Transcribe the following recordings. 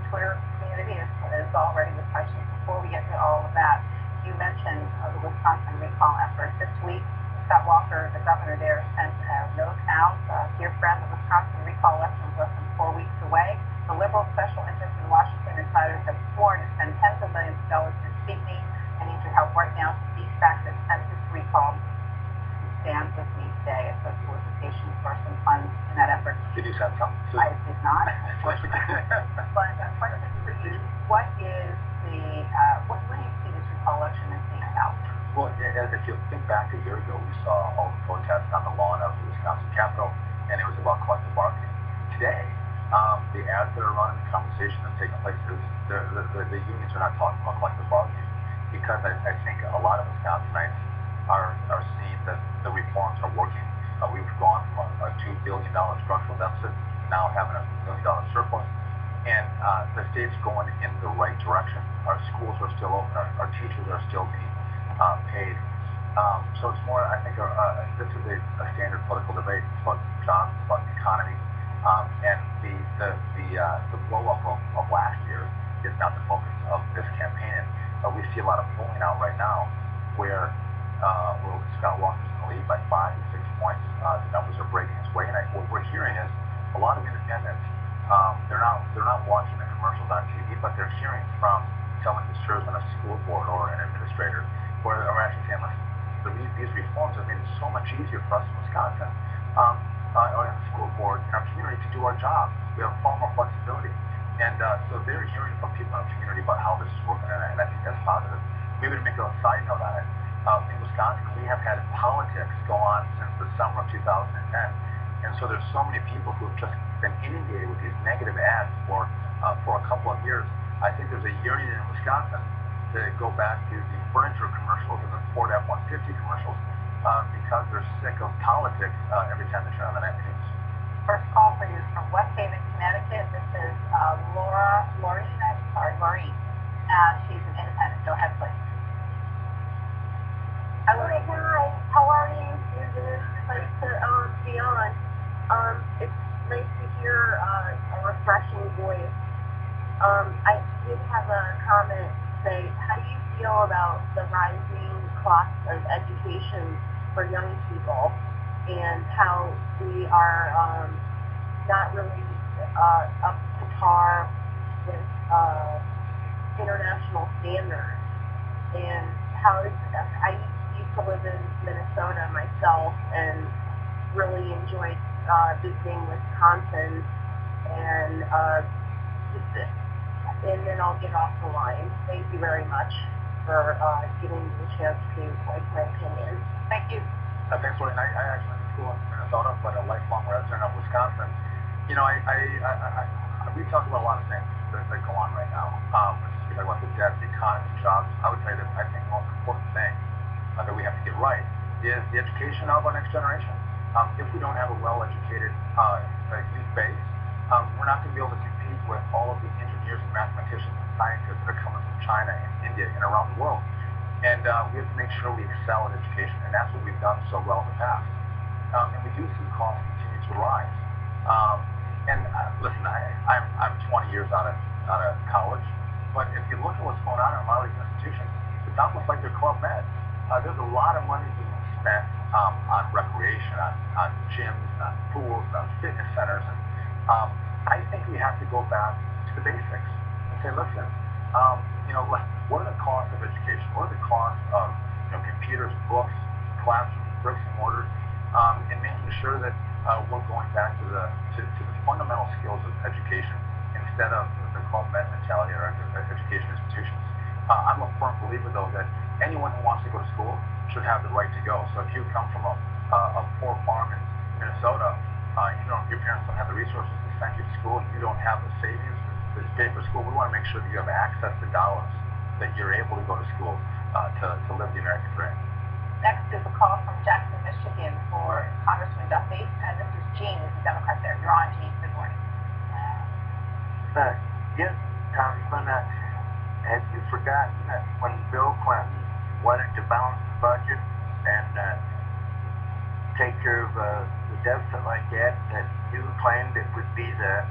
Twitter community is already with questions. Before we get to all of that, you mentioned the Wisconsin recall effort. This week, Scott Walker, the governor there, sent a note out. Dear friend, the Wisconsin recall election is less than 4 weeks away. The liberal special interest in Washington insiders have sworn to spend tens of millions of dollars to defeat me. I need your help right now to de-fact this census recall. Stand with me today as a solicitation for some funds in that effort. Did you send some? I did not. But question for you: what is the what do you see this recall election as being about? Well, if you think back a year ago, we saw all the protests on the lawn of the Wisconsin Capitol, and it was about collective bargaining. Today, the ads that are running, the conversation that's taking place is the unions are not talking about collective bargaining because I think a lot of Wisconsinites are seeing that the reforms are working. We've gone from a $2 billion structural deficit to now having a $1 million surplus, and the state's going in the right direction. Our schools are still open. Our teachers are still being paid. So it's more, I think, this is a standard political debate. It's about jobs, it's about the economy, and the blow-up of last year is not the focus of this campaign. We see a lot of polling out right now where Scott Walker's in the lead by 5 to 6 points. The numbers are breaking its way, and what we're hearing is a lot of independents. They're not watching the commercials on TV, but they're hearing from someone who serves on a school board or an administrator, where they're actually saying, listen, these reforms have made it so much easier for us in Wisconsin, or in the school board, in our community, to do our job. We have far more flexibility. And so they're hearing from people in the community about how this is working, and I think that's positive. Maybe to make a side note on it, in Wisconsin, we have had politics go on since the summer of 2010. And so there's so many people who have just been inundated with these negative ads for a couple of years. I think there's a yearning in Wisconsin to go back to the furniture commercials and the Ford F-150 commercials because they're sick of politics every time they turn on the news. First call for you is from West Haven, Connecticut. This is Laureen. She's an independent. Go ahead, please. Hello, hi. How are you, Susan? Nice to be on. It's nice to hear a refreshing voice. I did have a comment to say, how do you feel about the rising cost of education for young people and how we are not really up to par with international standards? And how is I used to live in Minnesota myself and really enjoyed visiting Wisconsin, and then I'll get off the line. Thank you very much for giving me the chance to voice my opinion. Thank you. Thanks, Lauren. I actually went to school in Minnesota, but a lifelong resident of Wisconsin. You know, we talk about a lot of things that go on right now. We talk about the debt, the economy, jobs. I would say that I think the most important thing that we have to get right is the education of our next generation. If we don't have a well-educated youth base, we're not going to be able to compete with all of the engineers and mathematicians and scientists that are coming from China and India and around the world. And we have to make sure we excel in education, and that's what we've done so well in the past. And we do see costs continue to rise. Listen, I'm 20 years out of college, but if you look at what's going on in a lot of these institutions, it's almost like they're Club Med. There's a lot of money being spent on recreation, on gyms, on pools, on fitness centers, and I think we have to go back to the basics and say, listen, what are the costs of education? What are the costs of computers, books, classrooms, bricks and mortar, and making sure that we're going back to the fundamental skills of education instead of the Club Med mentality or education institutions. I'm a firm believer, though, that anyone who wants to go to school should have the right to go. So if you come from a poor farm in Minnesota, your parents don't have the resources to send you to school, and you don't have the savings to pay for school, we want to make sure that you have access to dollars, that you're able to go to school to live the American dream. Next is a call from Jackson, Michigan for Congressman Duffy, and this is Jean, who's a Democrat there. You're on, Jean. Good morning. Yes, Congressman, have you forgotten that when Bill Clinton wanted to balance the budget and take care of the deficit like that you claimed it would be the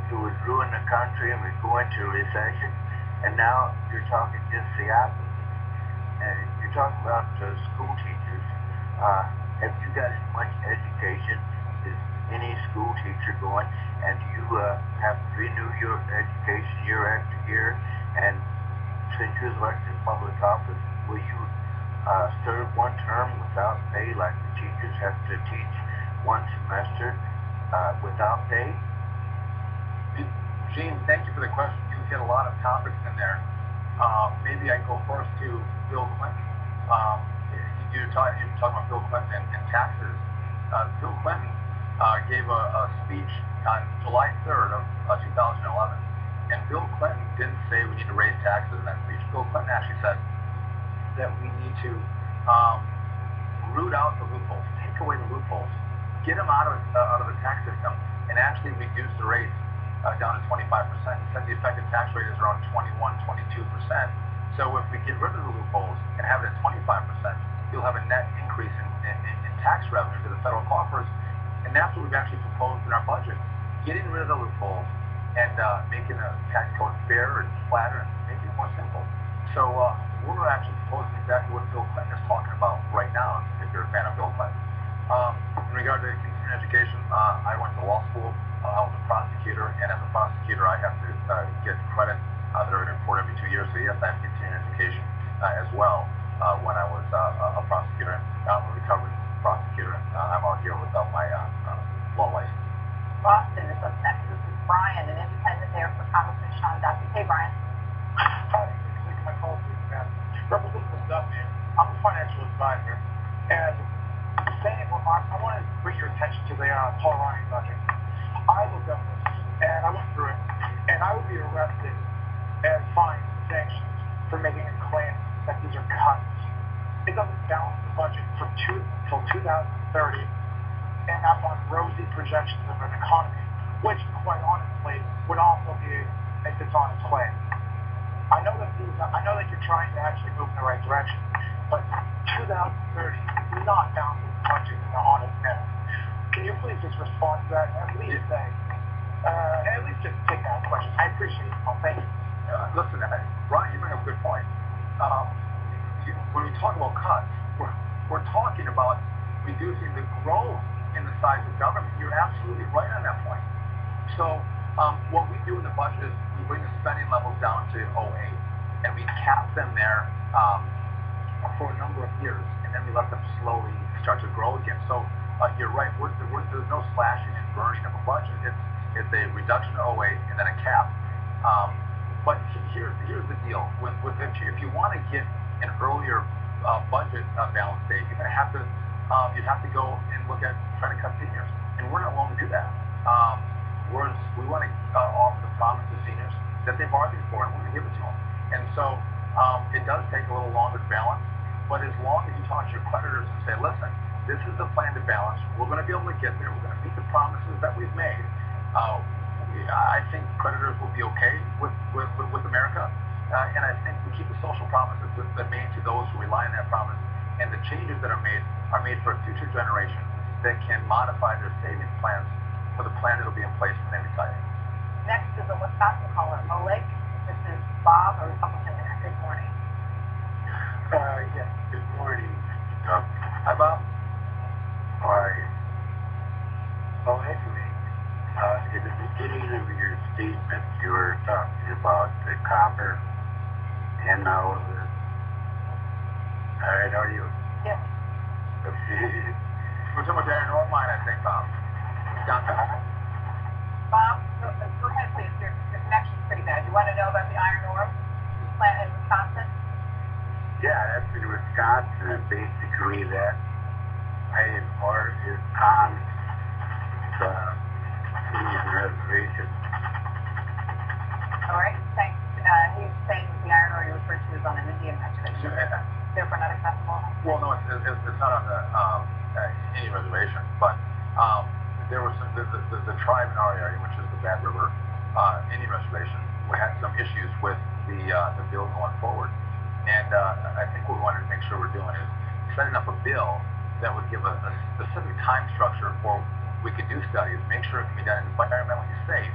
it would ruin the country and we'd go into a recession. And now you're talking just the opposite. And you're talking about school teachers. Have you got as much education as any school teacher going? And you have to renew your education year after year. And since you're elected in public office, will you serve one term without pay, like the teachers have to teach one semester without pay? Gene, thank you for the question. You hit a lot of topics in there. Maybe I go first to Bill Clinton. You're talking about Bill Clinton and taxes. Bill Clinton gave a speech on July 3rd of 2011, and Bill Clinton didn't say we need to raise taxes in that speech. Bill Clinton actually said that we need to root out the loopholes, take away the loopholes, get them out of the tax system, and actually reduce the rates down to 25%. He said the effective tax rate is around 21-22%. So if we get rid of the loopholes and have it at 25%, you'll have a net increase in tax revenue to the federal coffers. And that's what we've actually proposed in our budget, getting rid of the loopholes and making the tax code fair and flatter and making it more simple. So we're actually proposing exactly what Bill Clinton is talking about right now, if you're a fan of Bill Clinton. In regard to continuing education, I went to law school. I was a prosecutor, and as a prosecutor, I have to get credit that are in report every 2 years. So yes, I have continuing education as well. When I was a prosecutor, I'm a recovered prosecutor. I'm out here without my law license. Boston is up next. This is Brian, an independent there for Congressman Sean Duffy. Hey, Brian. Hi, thanks for my call, Representative Duffy. I'm a financial advisor, and saying remarks, I want to bring your attention to the Paul Ryan budget. I looked at this, and I went through it, and I would be arrested and fined and sanctioned for making a claim that these are cuts. It doesn't balance the budget from till 2030, and that's on rosy projections of an economy, which, quite honestly, would also be a dishonest claim. I know that you're trying to actually move in the right direction, but 2030 is not balancing the budget in an honest manner. Can you please just respond to that and at least say, at least just take that question? I appreciate it. Thank you. Listen, Brian, you bring up a good point. When we talk about cuts, we're talking about reducing the growth in the size of government. You're absolutely right on that point. So what we do in the budget is we bring the spending levels down to 08, and we cap them there for a number of years, and then we let them slowly start to grow again. So you're right. There's no slashing and burning of a budget. It's a reduction to 08 and then a cap. But here's the deal. If you want to get an earlier budget balance date, you're going to have to you'd have to go and look at trying to cut seniors, and we're not willing to do that. We want to offer the promise to seniors that they bargained for, and we're going to give it to them. And so it does take a little longer to balance, but as long as you talk to your creditors and say, listen, this is the plan to balance, we're going to be able to get there, we're going to meet the promises that we've made, I think creditors will be okay with America, and I think we keep the social promises that made to those who rely on that promise, and the changes that are made for a future generation that can modify their savings plans for the plan that will be in place when they retire. Next is a Wisconsin caller, Malik. This is Bob, a Republican there. Good morning. Yes, good morning. Hi, Bob. How are you? Oh, anyway, in the beginning of your statement, you were talking about the copper and all of this. All right, are you? Yes. We're talking about the iron ore mine, I think, Bob. Bob, go ahead, please. Your connection's pretty bad. You want to know about the iron ore plant in Wisconsin? Yeah, that's in Wisconsin, and basically that iron ore is on the Indian reservation. All right, thanks. He's saying the iron ore you referred to is on an Indian reservation. Therefore not acceptable? Well, no, it's not on the Indian reservation, but there was the tribe in our area, which is the Bad River Indian Reservation, we had some issues with the bill going forward. And I think what we wanted to make sure we're doing is setting up a bill that would give a specific time structure for we could do studies, make sure it can be done environmentally safe,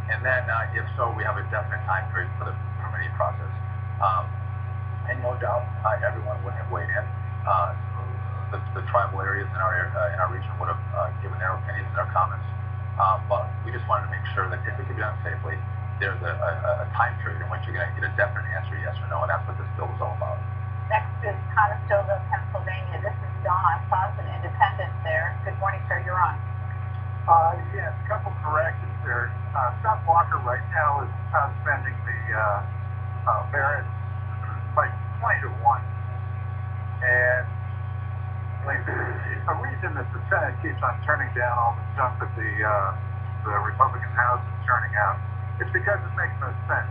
And then, if so, we have a definite time period for the permitting process. And no doubt, everyone would have weighed in. The tribal areas in our region would have given their opinions and their comments. But we just wanted to make sure that if it could be done safely, there's a time period in which you're going to get a definite answer, yes or no, and that's what this bill is all about. Next is Conestoga, Pennsylvania. This is Don Clausen, independent there. Good morning, sir. You're on. Yes, a couple corrections there. Scott Walker right now is outspending the Barrett by 20 to 1. And the reason that the Senate keeps on turning down all the junk that the Republican House is turning out is because it makes no sense.